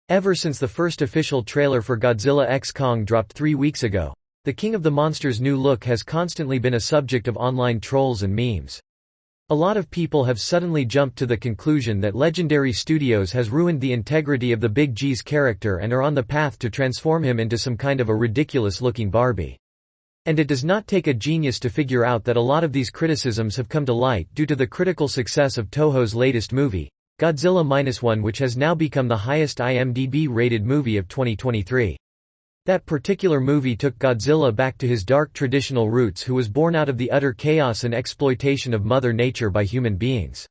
Ever since the first official trailer for Godzilla x Kong dropped 3 weeks ago, the King of the Monsters' new look has constantly been a subject of online trolls and memes. A lot of people have suddenly jumped to the conclusion that Legendary Studios has ruined the integrity of the Big G's character and are on the path to transform him into some kind of a ridiculous-looking Barbie. And it does not take a genius to figure out that a lot of these criticisms have come to light due to the critical success of TOHO's latest movie, Godzilla-1, which has now become the highest IMDb-rated movie of 2023. That particular movie took Godzilla back to his dark traditional roots, who was born out of the utter chaos and exploitation of Mother Nature by human beings.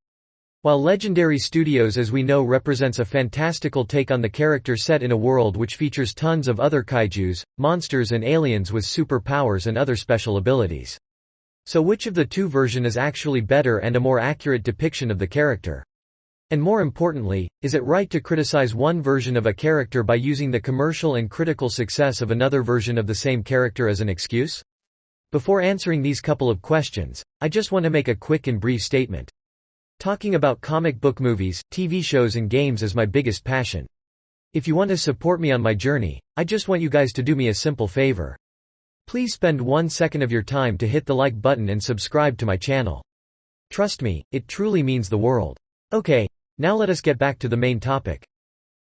While Legendary Studios, as we know, represents a fantastical take on the character set in a world which features tons of other kaijus, monsters and aliens with superpowers and other special abilities. So which of the two versions is actually better and a more accurate depiction of the character? And more importantly, is it right to criticize one version of a character by using the commercial and critical success of another version of the same character as an excuse? Before answering these couple of questions, I just want to make a quick and brief statement. Talking about comic book movies, TV shows and games is my biggest passion. If you want to support me on my journey, I just want you guys to do me a simple favor. Please spend 1 second of your time to hit the like button and subscribe to my channel. Trust me, it truly means the world. Okay. Now let us get back to the main topic.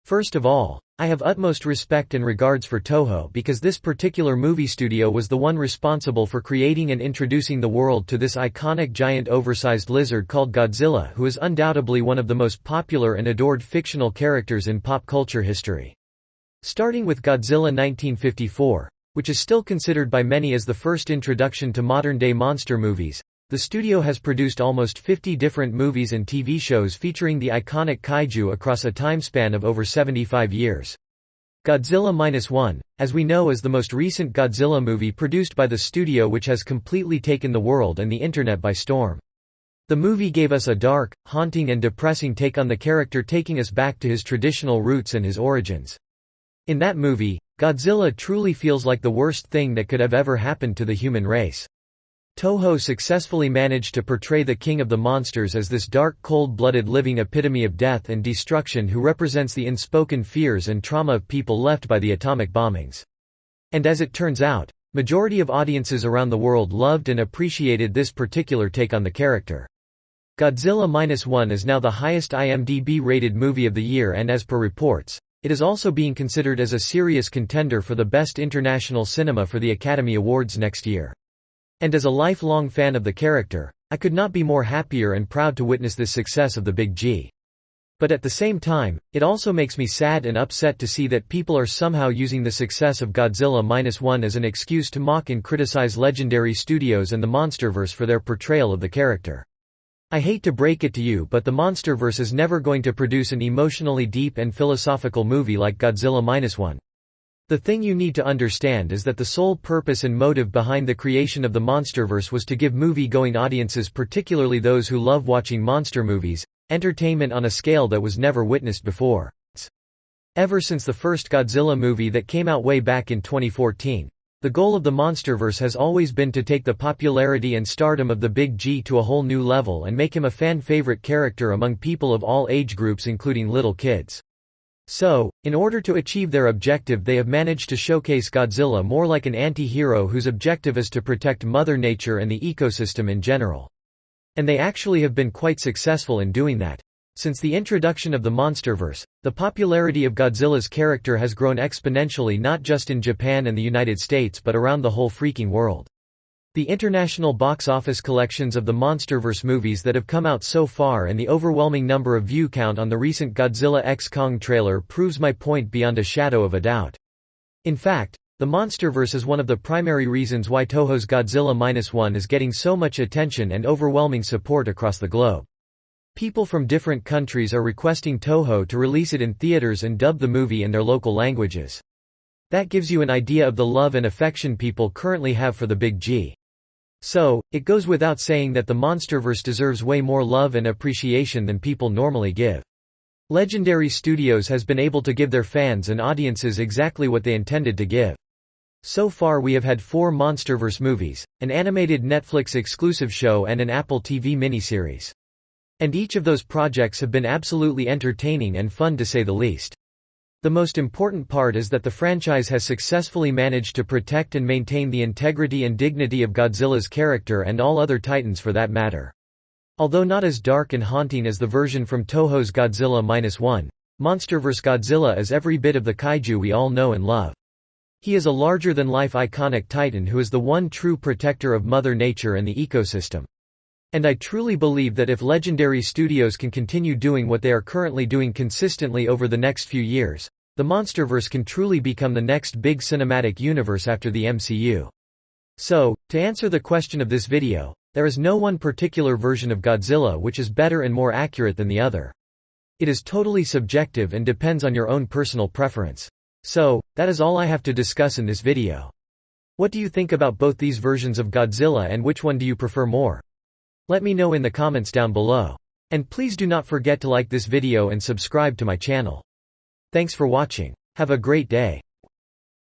First of all, I have utmost respect and regards for TOHO because this particular movie studio was the one responsible for creating and introducing the world to this iconic giant oversized lizard called Godzilla, who is undoubtedly one of the most popular and adored fictional characters in pop culture history. Starting with Godzilla 1954, which is still considered by many as the first introduction to modern-day monster movies, the studio has produced almost 50 different movies and TV shows featuring the iconic kaiju across a time span of over 75 years. Godzilla-1, as we know, is the most recent Godzilla movie produced by the studio, which has completely taken the world and the internet by storm. The movie gave us a dark, haunting and depressing take on the character, taking us back to his traditional roots and his origins. In that movie, Godzilla truly feels like the worst thing that could have ever happened to the human race. TOHO successfully managed to portray the King of the Monsters as this dark, cold-blooded living epitome of death and destruction who represents the unspoken fears and trauma of people left by the atomic bombings. And as it turns out, majority of audiences around the world loved and appreciated this particular take on the character. Godzilla-1 is now the highest IMDb-rated movie of the year, and as per reports, it is also being considered as a serious contender for the Best International Cinema for the Academy Awards next year. And as a lifelong fan of the character, I could not be more happier and proud to witness this success of the Big G. But at the same time, it also makes me sad and upset to see that people are somehow using the success of Godzilla-1 as an excuse to mock and criticize Legendary Studios and the MONSTERVERSE for their portrayal of the character. I hate to break it to you, but the MONSTERVERSE is never going to produce an emotionally deep and philosophical movie like Godzilla-1. The thing you need to understand is that the sole purpose and motive behind the creation of the MONSTERVERSE was to give movie-going audiences, particularly those who love watching monster movies, entertainment on a scale that was never witnessed before. Ever since the first Godzilla movie that came out way back in 2014, the goal of the MONSTERVERSE has always been to take the popularity and stardom of the Big G to a whole new level and make him a fan-favorite character among people of all age groups, including little kids. So, in order to achieve their objective, they have managed to showcase Godzilla more like an anti-hero whose objective is to protect Mother Nature and the ecosystem in general. And they actually have been quite successful in doing that. Since the introduction of the MONSTERVERSE, the popularity of Godzilla's character has grown exponentially, not just in Japan and the United States but around the whole freaking world. The international box office collections of the MONSTERVERSE movies that have come out so far and the overwhelming number of view count on the recent Godzilla x Kong trailer proves my point beyond a shadow of a doubt. In fact, the MONSTERVERSE is one of the primary reasons why TOHO's Godzilla-1 is getting so much attention and overwhelming support across the globe. People from different countries are requesting TOHO to release it in theaters and dub the movie in their local languages. That gives you an idea of the love and affection people currently have for the Big G. So, it goes without saying that the MONSTERVERSE deserves way more love and appreciation than people normally give. Legendary Studios has been able to give their fans and audiences exactly what they intended to give. So far we have had 4 MONSTERVERSE movies, an animated Netflix exclusive show and an Apple TV miniseries. And each of those projects have been absolutely entertaining and fun to say the least. The most important part is that the franchise has successfully managed to protect and maintain the integrity and dignity of Godzilla's character and all other titans for that matter. Although not as dark and haunting as the version from Toho's Godzilla -1, MONSTERVERSE Godzilla is every bit of the kaiju we all know and love. He is a larger-than-life iconic titan who is the one true protector of Mother Nature and the ecosystem. And I truly believe that if Legendary Studios can continue doing what they are currently doing consistently over the next few years, the MONSTERVERSE can truly become the next big cinematic universe after the MCU. So, to answer the question of this video, there is no one particular version of Godzilla which is better and more accurate than the other. It is totally subjective and depends on your own personal preference. So, that is all I have to discuss in this video. What do you think about both these versions of Godzilla and which one do you prefer more? Let me know in the comments down below. And please do not forget to like this video and subscribe to my channel. Thanks for watching. Have a great day.